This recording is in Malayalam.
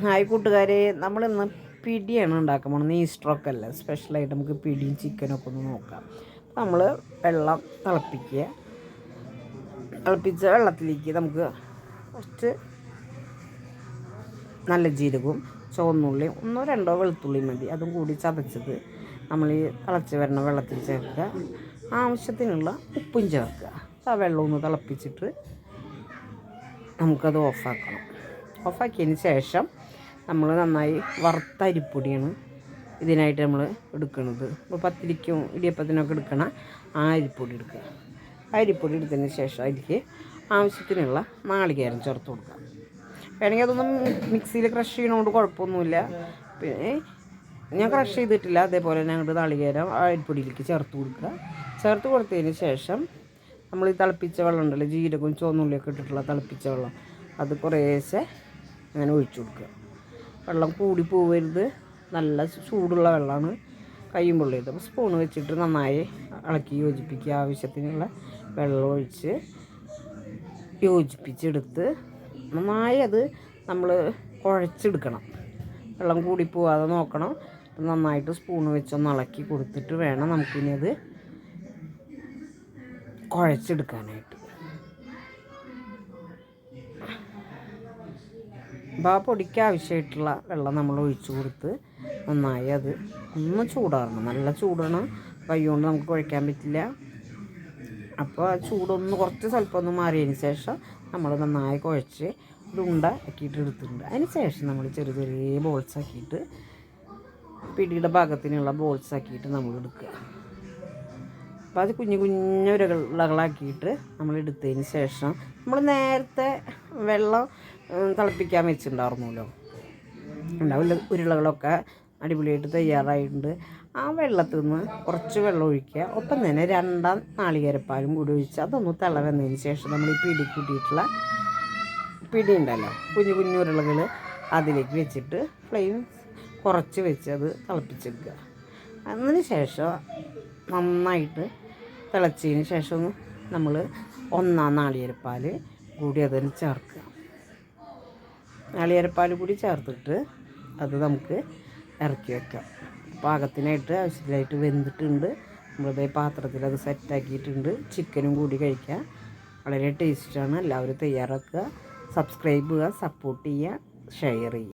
ഹായ് കൂട്ടുകാരെ, നമ്മളിന്ന് പിടിയാണ് ഉണ്ടാക്കാൻ പോകുന്നത്. ഈസ്റ്ററൊക്കെ അല്ലേ, സ്പെഷ്യലായിട്ട് നമുക്ക് പിടിയും ചിക്കനൊക്കെ ഒന്ന് നോക്കാം. നമ്മൾ വെള്ളം തിളപ്പിച്ച വെള്ളത്തിലേക്ക് നമുക്ക് കുറച്ച് നല്ല ജീരകവും ചുവന്നുള്ളിയും ഒന്നോ രണ്ടോ വെളുത്തുള്ളിയും മതി, അതും കൂടി ചതച്ചത് നമ്മൾ ഈ തിളച്ച് വരുന്ന വെള്ളത്തിൽ ചേർക്കുക. ആവശ്യത്തിനുള്ള ഉപ്പും ചേർക്കുക. ആ വെള്ളം ഒന്ന് തിളപ്പിച്ചിട്ട് നമുക്കത് ഓഫാക്കണം. ഓഫാക്കിയതിന് ശേഷം നമ്മൾ നന്നായി വറുത്ത അരിപ്പൊടിയാണ് ഇതിനായിട്ട് നമ്മൾ എടുക്കുന്നത്. ഇപ്പോൾ പത്തിരിക്കും ഇടിയപ്പത്തിനൊക്കെ എടുക്കണ ആ അരിപ്പൊടി എടുക്കുക. അരിപ്പൊടി എടുത്തതിന് ശേഷം അതിലേക്ക് ആവശ്യത്തിനുള്ള നാളികേരം ചേർത്ത് കൊടുക്കുക. വേണമെങ്കിൽ അതൊന്നും മിക്സിയിൽ ക്രഷ് ചെയ്യണോണ്ട് കുഴപ്പമൊന്നുമില്ല. പിന്നെ ഞാൻ ക്രഷ് ചെയ്തിട്ടില്ല. അതേപോലെ ഞങ്ങളുടെ നാളികേരം ആ അരിപ്പൊടിയിലേക്ക് ചേർത്ത് കൊടുക്കുക. ചേർത്ത് കൊടുത്തതിന് ശേഷം നമ്മൾ ഈ തിളപ്പിച്ച വെള്ളം ഉണ്ടല്ലോ, ജീരകവും ചുവന്നുള്ളിയൊക്കെ ഇട്ടിട്ടുള്ള തിളപ്പിച്ച വെള്ളം, അത് കുറേശ്ശെ അങ്ങനെ ഒഴിച്ചു കൊടുക്കുക. വെള്ളം കൂടി പോവരുത്, നല്ല ചൂടുള്ള വെള്ളമാണ്, കയ്യും പൊള്ളിയത്. അപ്പോൾ സ്പൂൺ വെച്ചിട്ട് നന്നായി ഇളക്കി യോജിപ്പിക്കുക. ആവശ്യത്തിനുള്ള വെള്ളം ഒഴിച്ച് യോജിപ്പിച്ചെടുത്ത് നന്നായി അത് നമ്മൾ കുഴച്ചെടുക്കണം. വെള്ളം കൂടി പോവാതെ നോക്കണം. നന്നായിട്ട് സ്പൂൺ വെച്ചൊന്ന് ഇളക്കി കൊടുത്തിട്ട് വേണം നമുക്കിനി അത് കുഴച്ചെടുക്കാനായിട്ട്. അപ്പോൾ ആ പൊടിക്ക് ആവശ്യമായിട്ടുള്ള വെള്ളം നമ്മൾ ഒഴിച്ചു കൊടുത്ത് നന്നായി അത് ഒന്ന് ചൂടാറണം. നല്ല ചൂടാണ്, കൈ കൊണ്ട് നമുക്ക് കുഴയ്ക്കാൻ പറ്റില്ല. അപ്പോൾ ആ ചൂടൊന്ന് കുറച്ച് സ്വല്പം ഒന്ന് മാറിയതിന് ശേഷം നമ്മൾ നന്നായി കുഴച്ച് ഒരു ഉണ്ട ആക്കിയിട്ട് എടുത്തിട്ടുണ്ട്. അതിന് ശേഷം നമ്മൾ ചെറിയ ചെറിയ ബോൾസ് ആക്കിയിട്ട് പിടിയുടെ ഭാഗത്തിനുള്ള ബോൾസ് ആക്കിയിട്ട് നമ്മൾ എടുക്കുക. അപ്പോൾ അത് കുഞ്ഞു കുഞ്ഞു ഉരുളകളാക്കിയിട്ട് നമ്മൾ എടുത്തതിന് ശേഷം നമ്മൾ നേരത്തെ വെള്ളം തിളപ്പിക്കാൻ വെച്ചിട്ടുണ്ടായിരുന്നല്ലോ, ഉണ്ടാവില്ല, ഉരുളകളൊക്കെ അടിപൊളിയായിട്ട് തയ്യാറായിട്ടുണ്ട്. ആ വെള്ളത്തിൽ നിന്ന് കുറച്ച് വെള്ളം ഒഴിക്കുക. ഒപ്പം തന്നെ 2 നാളികേരപ്പാലും കൂടി ഒഴിച്ച് അതൊന്ന് തിള വന്നതിന് ശേഷം നമ്മൾ ഈ പിടി കൂട്ടിയിട്ടുള്ള പിടി ഉണ്ടല്ലോ, കുഞ്ഞു കുഞ്ഞു ഉരുളകൾ, അതിലേക്ക് വെച്ചിട്ട് ഫ്ലെയിം കുറച്ച് വെച്ച് അത് തിളപ്പിച്ചെടുക്കുക. അതിന് ശേഷം നന്നായിട്ട് തിളച്ചതിന് ശേഷം നമ്മൾ 1 നാളികേരപ്പാൽ കൂടി അതിൽ ചേർക്കുക. നാളികേരപ്പാൽ കൂടി ചേർത്തിട്ട് അത് നമുക്ക് ഇറക്കി വെക്കാം. പാകത്തിനായിട്ട് ആവശ്യത്തിനായിട്ട് വെന്തിട്ടുണ്ട്. നമ്മളിതേ പാത്രത്തിൽ അത് സെറ്റാക്കിയിട്ടുണ്ട്. ചിക്കനും കൂടി കഴിക്കുക, വളരെ ടേസ്റ്റാണ്. എല്ലാവരും തയ്യാറാക്കുക. സബ്സ്ക്രൈബ് ചെയ്യുക, സപ്പോർട്ട് ചെയ്യുക, ഷെയർ ചെയ്യുക.